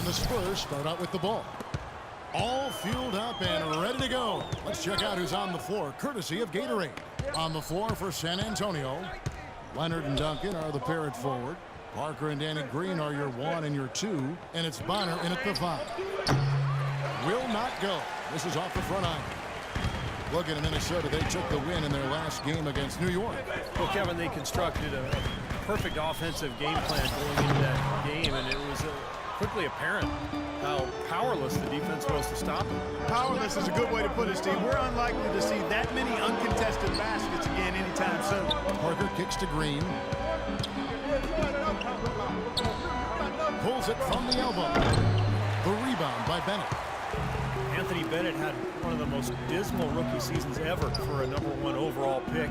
And the Spurs start out with the ball. All fueled up and ready to go. Let's check out who's on the floor, courtesy of Gatorade. On the floor for San Antonio, Leonard and Duncan are the pair at forward. Parker and Danny Green are your 1 and your 2. And it's Bonner in at the 5. Will not go. This is off the front iron. Looking at Minnesota, they took the win in their last game against New York. Well, Kevin, they constructed a perfect offensive game plan going into that game, and it was quickly apparent how powerless the defense was to stop them. Powerless is a good way to put it, Steve. We're unlikely to see that many uncontested baskets again anytime soon. Parker kicks to Green. Pulls it from the elbow. The rebound by Bennett. Anthony Bennett had one of the most dismal rookie seasons ever for a #1 overall pick.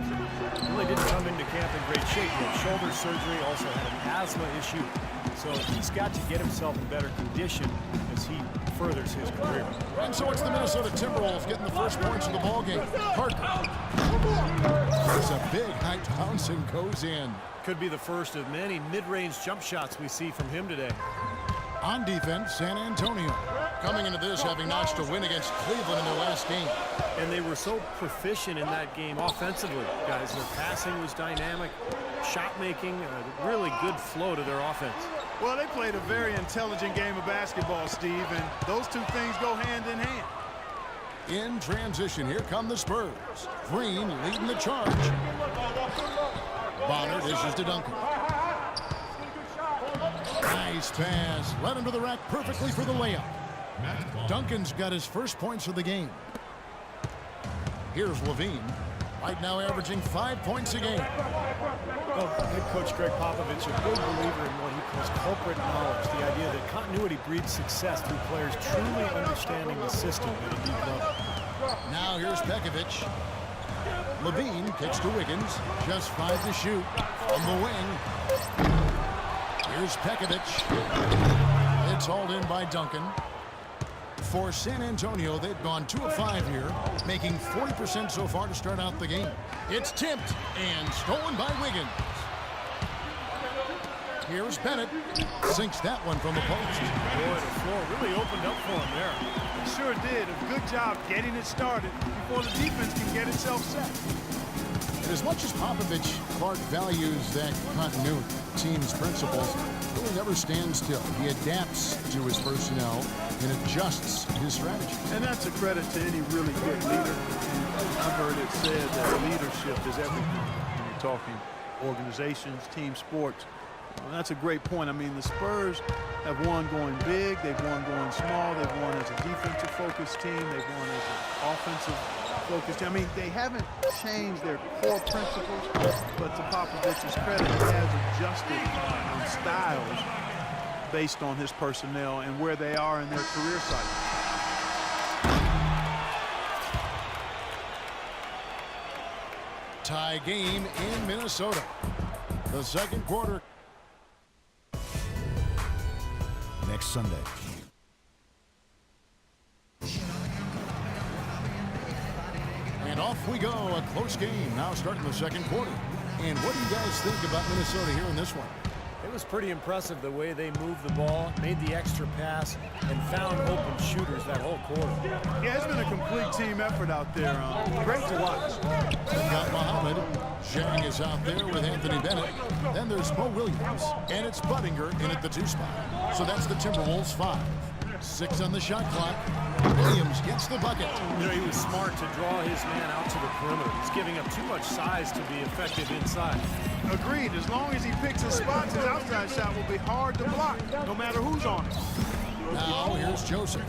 Really didn't come into camp in great shape. He had shoulder surgery, also had an asthma issue. So he's got to get himself in better condition as he furthers his career. And so it's the Minnesota Timberwolves getting the first points of the ball game. Parker. There's a big high bounce and goes in. Could be the first of many mid-range jump shots we see from him today. On defense, San Antonio. Coming into this, having notched a win against Cleveland in their last game. And they were so proficient in that game offensively, guys. Their passing was dynamic, shot making, a really good flow to their offense. Well, they played a very intelligent game of basketball, Steve, and those two things go hand in hand. In transition, here come the Spurs. Green leading the charge. Bonner dishes to Duncan. Nice pass. Led him to the rack perfectly for the layup. Duncan's got his first points of the game. Here's Levine. Right now averaging 5 points a game. Well, head coach Greg Popovich, a big believer in what he calls corporate knowledge. The idea that continuity breeds success through players truly understanding the system at a deep level. Now here's Pekovic. Levine kicks to Wiggins. Just 5 to shoot. On the wing. Here's Pekovic. It's hauled in by Duncan. For San Antonio, they've gone 2 of 5 here, making 40% so far to start out the game. It's tipped and stolen by Wiggins. Here's Bennett. Sinks that one from the post. Boy, the floor really opened up for him there. It sure did. A good job getting it started before the defense can get itself set. And as much as Popovich, Clark values that continuity, team's principles, really never stands still. He adapts to his personnel and adjusts his strategy. And that's a credit to any really good leader. I've heard it said that leadership is everything when you're talking organizations, team sports. Well, that's a great point. I mean, the Spurs have won going big. They've won going small. They've won as a defensive-focused team. They've won as an offensive-focused team. I mean, they haven't changed their core principles, but to Popovich's credit, he has adjusted styles based on his personnel and where they are in their career cycle. Tie game in Minnesota. The second quarter. Next Sunday. And off we go. A close game now starting the second quarter. And what do you guys think about Minnesota here in this one? It was pretty impressive the way they moved the ball, made the extra pass, and found open shooters that whole quarter. Yeah, it's been a complete team effort out there. Great to watch. They've got Muhammad. Zhang is out there with Anthony Bennett. Then there's Mo Williams. And it's Buttinger in at the 2 spot. So that's the Timberwolves 5. 6 on the shot clock. Williams gets the bucket. You know, he was smart to draw his man out to the perimeter. He's giving up too much size to be effective inside. Agreed. As long as he picks his spots, his outside shot will be hard to block, no matter who's on it. Now here's Joseph.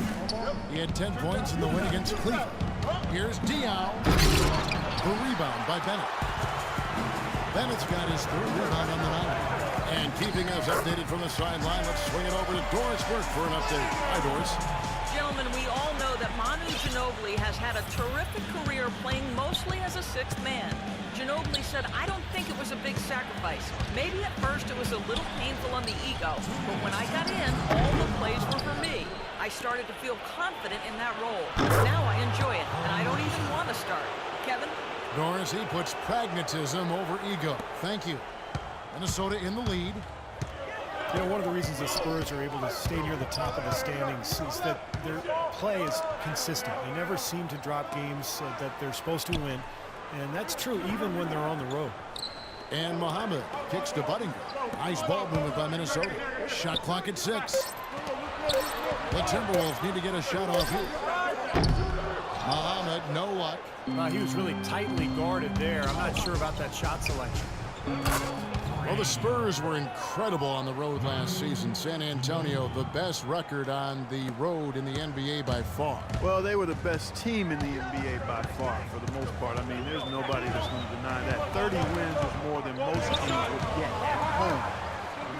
He had 10 points in the win against Cleveland. Here's Diaw. The rebound by Bennett. Bennett's got his 3rd rebound on the night. And keeping us updated from the sideline, let's swing it over to Doris Burke for an update. Hi, Doris. Gentlemen, we all know that Manu Ginobili has had a terrific career playing mostly as a 6th man. Ginobili said, "I don't think it was a big sacrifice. Maybe at first it was a little painful on the ego, but when I got in, all the plays were for me. I started to feel confident in that role. Now I enjoy it, and I don't even want to start." Kevin? Doris, he puts pragmatism over ego. Thank you. Minnesota in the lead. You know, one of the reasons the Spurs are able to stay near the top of the standings is that their play is consistent. They never seem to drop games that they're supposed to win, and that's true even when they're on the road. And Muhammad kicks to Budinger. Nice ball movement by Minnesota. Shot clock at 6. The Timberwolves need to get a shot off here. Muhammad, no luck. He was really tightly guarded there. I'm not sure about that shot selection. Well, the Spurs were incredible on the road last season. San Antonio, the best record on the road in the NBA by far. Well, they were the best team in the NBA by far, for the most part. I mean, there's nobody that's going to deny that. 30 wins is more than most teams would get at home.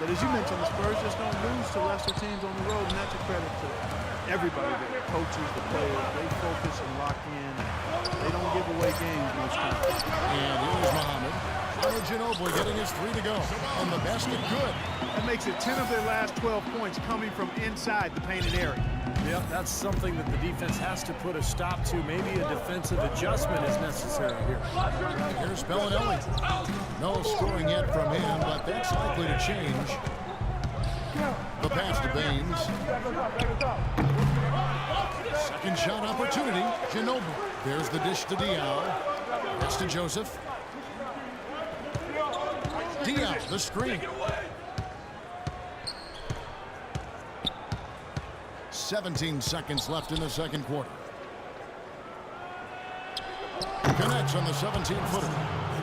But as you mentioned, the Spurs just don't lose to lesser teams on the road, and that's a credit to everybody there. The coaches, the players, they focus and lock in. They don't give away games most times. And here's Muhammad. Ginobili getting his 3 to go. And the basket good. That makes it 10 of their last 12 points coming from inside the painted area. Yep, that's something that the defense has to put a stop to. Maybe a defensive adjustment is necessary here. Here's Bellinelli. No scoring yet from him, but that's likely to change. The pass to Baines. Second shot opportunity. Ginobili. There's the dish to Diaw. That's to Joseph. Diaw, the screen. 17 seconds left in the second quarter. Connects on the 17-footer.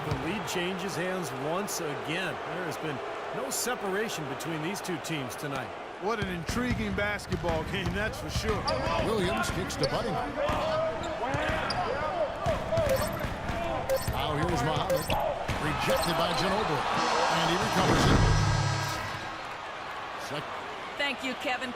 The lead changes hands once again. There has been no separation between these two teams tonight. What an intriguing basketball game, that's for sure. Williams kicks to Budinger. Now here's Muhammad. Rejected by Ginobili. And he recovers it. Thank you, Kevin.